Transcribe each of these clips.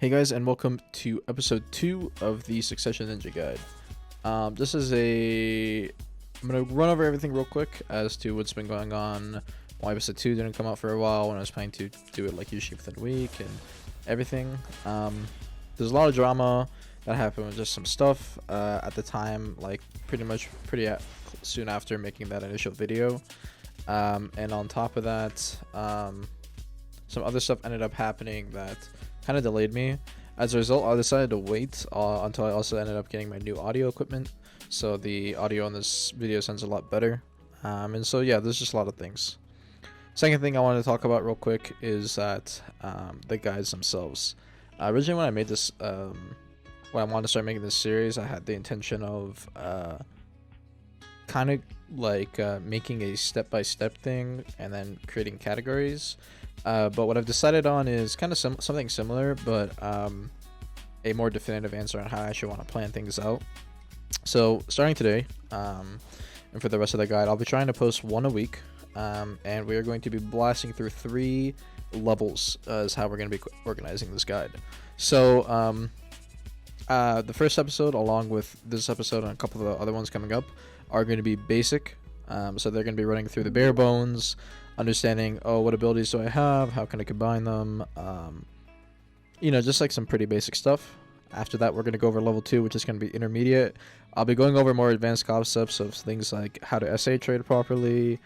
Hey guys, and welcome to episode 2 of the Succession Ninja Guide. I'm gonna run over everything real quick as to what's been going on, why episode 2 didn't come out for a while when I was planning to do it like usually within a week and everything. There's a lot of drama that happened with just some stuff at the time, like pretty soon after making that initial video. And on top of that, some other stuff ended up happening that kind of delayed me. As a result, I decided to wait until I also ended up getting my new audio equipment, so the audio on this video sounds a lot better. And so yeah, there's just a lot of things. Second thing I wanted to talk about real quick is that the guides themselves. Originally when I made this, when I wanted to start making this series, I had the intention of kind of like making a step-by-step thing and then creating categories. But what I've decided on is kind of something similar, but a more definitive answer on how I actually want to plan things out. So starting today, and for the rest of the guide, I'll be trying to post one a week, and we are going to be blasting through 3 levels as how we're going to be organizing this guide. So the first episode, along with this episode and a couple of the other ones coming up, are going to be basic. So they're going to be running through the bare bones, understanding, what abilities do I have, how can I combine them, just like some pretty basic stuff. After that, we're going to go over level 2, which is going to be intermediate. I'll be going over more advanced concepts of things like how to SA trade properly,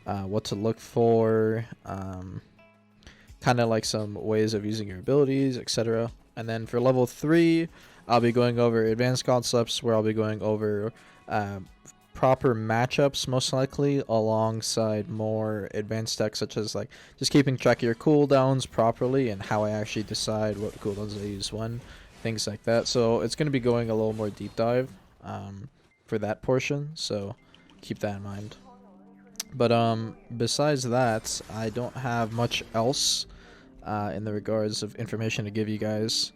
what to look for, kind of like some ways of using your abilities, etc. And then for level 3, I'll be going over advanced concepts, where I'll be going over proper matchups, most likely, alongside more advanced tech, such as like just keeping track of your cooldowns properly and how I actually decide what cooldowns I use when, things like that. So it's going to be going a little more deep dive for that portion, so keep that in mind. But besides that, I don't have much else in the regards of information to give you guys.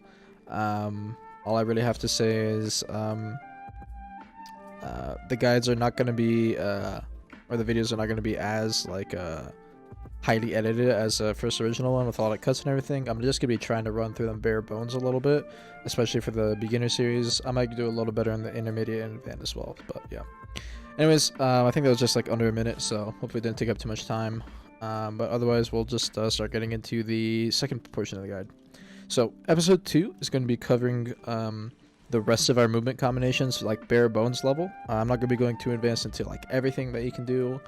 All I really have to say is the guides are not going to be, or the videos are not going to be as like highly edited as the first original one with all the cuts and everything. I'm just going to be trying to run through them bare bones a little bit, especially for the beginner series. I might do a little better in the intermediate and advanced as well, but yeah. Anyways, I think that was just like under a minute, so hopefully it didn't take up too much time. But otherwise, we'll just start getting into the second portion of the guide. So episode 2 is going to be covering the rest of our movement combinations, like bare bones level. I'm not going to be going too advanced into like everything that you can do.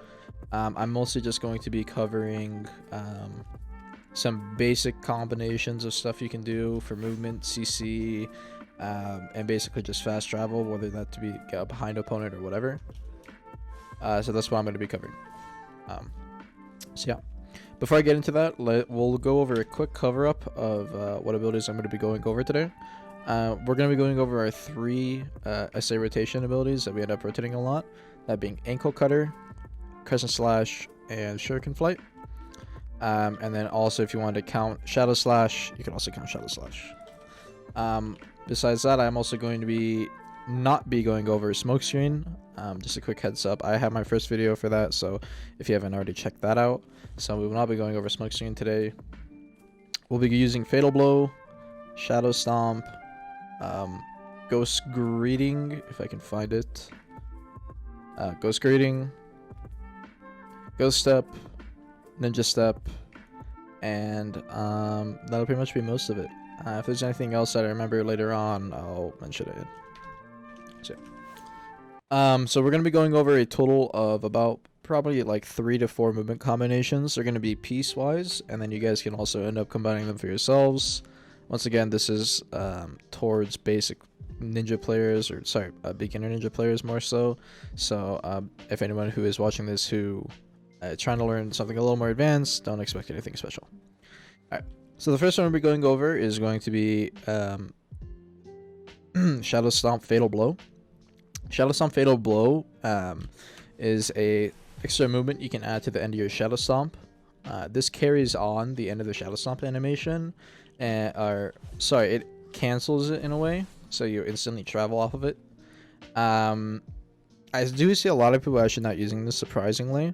I'm mostly just going to be covering some basic combinations of stuff you can do for movement, CC, and basically just fast travel, whether that to be get behind opponent or whatever. So that's what I'm going to be covering. So yeah, before I get into that, we'll go over a quick cover up of what abilities I'm going to be going over today. We're going to be going over our 3 SA rotation abilities that we end up rotating a lot, that being Ankle Cutter, Crescent Slash, and Shuriken Flight. And then also, if you wanted to count Shadow Slash, you can also count Shadow Slash. Besides that, I'm also going to not be going over Smokescreen. Just a quick heads up, I have my first video for that, so if you haven't already checked that out. So we will not be going over Smokescreen today. We'll be using Fatal Blow, Shadow Stomp, Ghost Greeting, if I can find it, Ghost Greeting, Ghost Step, Ninja Step, and that'll pretty much be most of it. If there's anything else that I remember later on, I'll mention it. So we're going to be going over a total of about probably like 3 to 4 movement combinations. They're going to be piecewise, and then you guys can also end up combining them for yourselves. Once again, this is towards basic ninja players, or sorry, beginner ninja players more so. So if anyone who is watching this who trying to learn something a little more advanced, don't expect anything special. Alright, so the first one we'll be going over is going to be Shadow Stomp Fatal Blow. Shadow Stomp Fatal Blow is a extra movement you can add to the end of your Shadow Stomp. This carries on the end of the Shadow Stomp animation, it cancels it in a way, so you instantly travel off of it. I do see a lot of people actually not using this, surprisingly.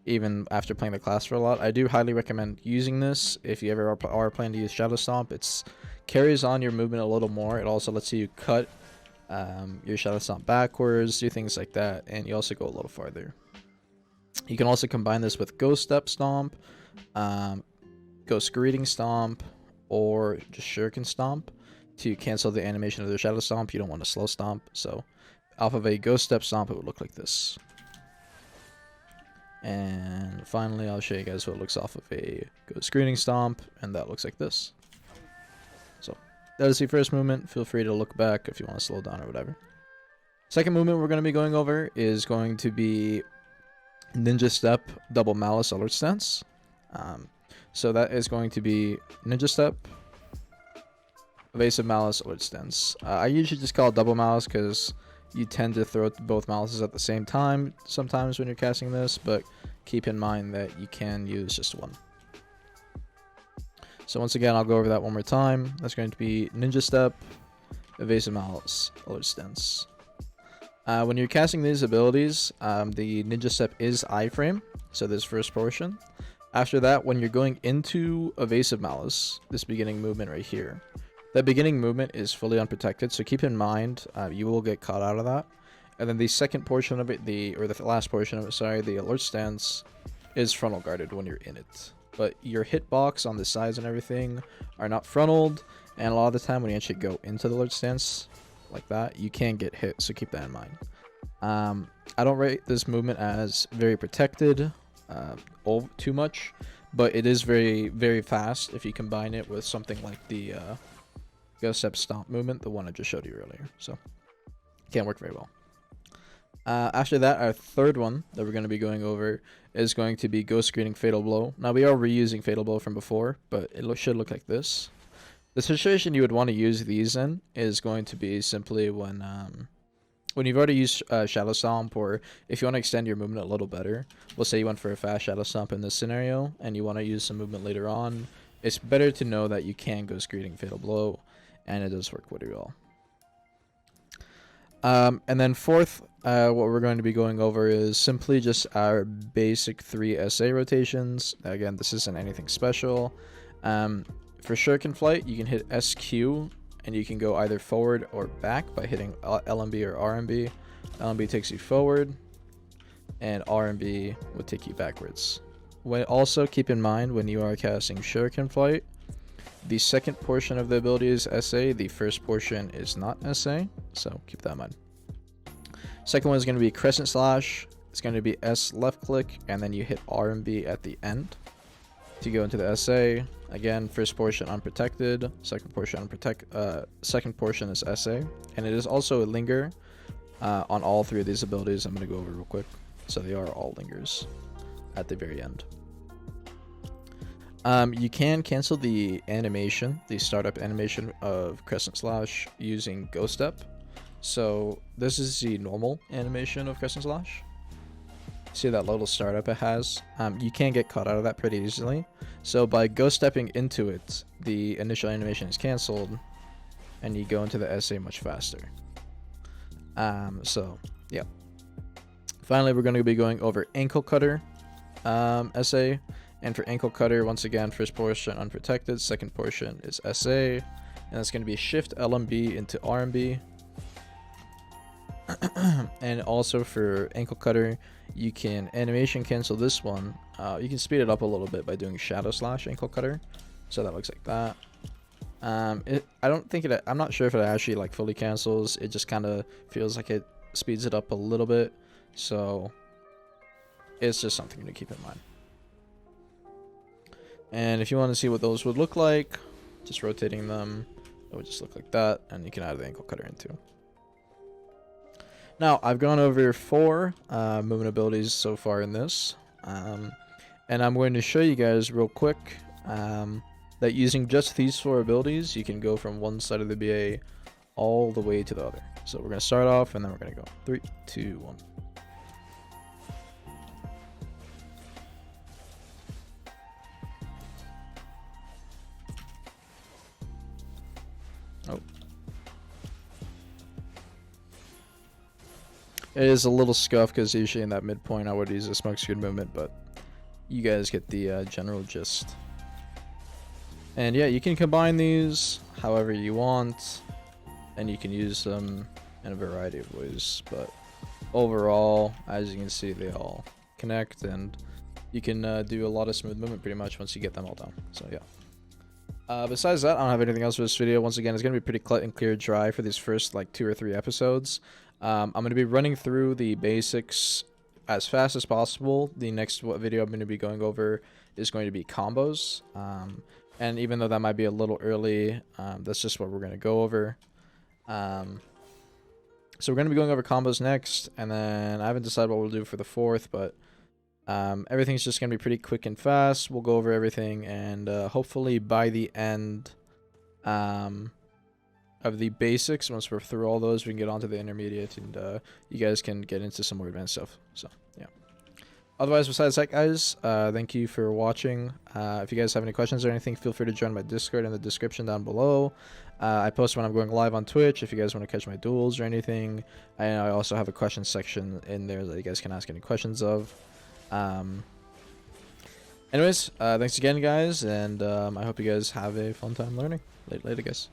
even after playing the class for a lot. I do highly recommend using this if you ever are planning to use Shadow Stomp. It's carries on your movement a little more. It also lets you cut your Shadow Stomp backwards, do things like that, and you also go a little farther. You can also combine this with Ghost Step Stomp, Ghost Greeting Stomp, or just Shuriken Stomp to cancel the animation of the Shadow Stomp. You don't want to slow stomp, so off of a Ghost Step Stomp, it would look like this. And finally, I'll show you guys what it looks off of a Ghost Greeting Stomp, and that looks like this. So that is the first movement. Feel free to look back if you want to slow down or whatever. Second movement we're going to be going over is going to be Ninja Step Double Malice Alert Stance. So that is going to be Ninja Step, Evasive Malice, Alert Stance. I usually just call it Double Malice because you tend to throw both malices at the same time sometimes when you're casting this, but keep in mind that you can use just one. So once again, I'll go over that one more time. That's going to be Ninja Step, Evasive Malice, Alert Stance. When you're casting these abilities, the Ninja Step is iframe, so this first portion. After that, when you're going into Evasive Malice, this beginning movement right here, that beginning movement is fully unprotected, so keep in mind you will get caught out of that. And then the second portion of it, the last portion of it, sorry, the Alert Stance is frontal guarded when you're in it. But your hitbox on the sides and everything are not frontaled, and a lot of the time when you actually go into the Alert Stance like that, you can get hit, so keep that in mind. I don't rate this movement as very protected too much, but it is very, very fast if you combine it with something like the Ghost Step Stomp movement, the one I just showed you earlier. So can work very well. After that, our third one that we're going to be going over is going to be Ghost Greeting Fatal Blow. Now we are reusing Fatal Blow from before, but it should look like this. The situation you would want to use these in is going to be simply when you've already used Shadow Stomp, or if you want to extend your movement a little better. We'll say you went for a fast Shadow Stomp in this scenario, and you want to use some movement later on. It's better to know that you can Ghost Greeting Fatal Blow, and it does work pretty well. And then fourth, what we're going to be going over is simply just our basic 3 SA rotations. Again, this isn't anything special. For Shuriken Flight, you can hit SQ, and you can go either forward or back by hitting LMB or RMB. LMB takes you forward, and RMB would take you backwards. Also keep in mind when you are casting Shuriken Flight, the second portion of the ability is SA, the first portion is not SA, so keep that in mind. Second one is going to be Crescent Slash. It's going to be S left click, and then you hit RMB at the end to go into the SA. Again, first portion unprotected, second portion second portion is SA, and it is also a linger on all 3 of these abilities. I'm going to go over real quick. So they are all lingers at the very end. You can cancel the animation, the startup animation of Crescent Slash using Ghost Step. So this is the normal animation of Crescent Slash. See that little startup it has? You can get caught out of that pretty easily. So by Ghost Stepping into it, the initial animation is cancelled, and you go into the SA much faster. So yeah. Finally, we're going to be going over Ankle Cutter SA. And for Ankle Cutter, once again, first portion unprotected, second portion is SA, and that's going to be Shift LMB into RMB. And also for Ankle Cutter, you can animation cancel this one. You can speed it up a little bit by doing Shadow Slash Ankle Cutter, so that looks like that. I'm not sure if it actually like fully cancels. It just kind of feels like it speeds it up a little bit, so it's just something to keep in mind. And if you want to see what those would look like, just rotating them, it would just look like that, and you can add the Ankle Cutter in too. Now, I've gone over 4 movement abilities so far in this, and I'm going to show you guys real quick that using just these 4 abilities, you can go from one side of the BA all the way to the other. So we're going to start off, and then we're going to go 3, 2, 1. Oh. It is a little scuffed because usually in that midpoint I would use a smoke screen movement, but you guys get the general gist. And yeah, you can combine these however you want, and you can use them in a variety of ways, but overall, as you can see, they all connect, and you can do a lot of smooth movement pretty much once you get them all down. So yeah. Besides that, I don't have anything else for this video. Once again, it's going to be pretty cut and clear dry for these first like 2 or 3 episodes. I'm going to be running through the basics as fast as possible. The next video I'm going to be going over is going to be combos. And even though that might be a little early, that's just what we're going to go over. So we're going to be going over combos next, and then I haven't decided what we'll do for the 4th, but everything's just going to be pretty quick and fast. We'll go over everything, and hopefully by the end of the basics, once we're through all those, we can get on to the intermediate, and you guys can get into some more advanced stuff. So, yeah. Otherwise, besides that, guys, thank you for watching. If you guys have any questions or anything, feel free to join my Discord in the description down below. I post when I'm going live on Twitch if you guys want to catch my duels or anything. And I also have a question section in there that you guys can ask any questions of. Anyways, thanks again, guys, and I hope you guys have a fun time learning. Later, guys.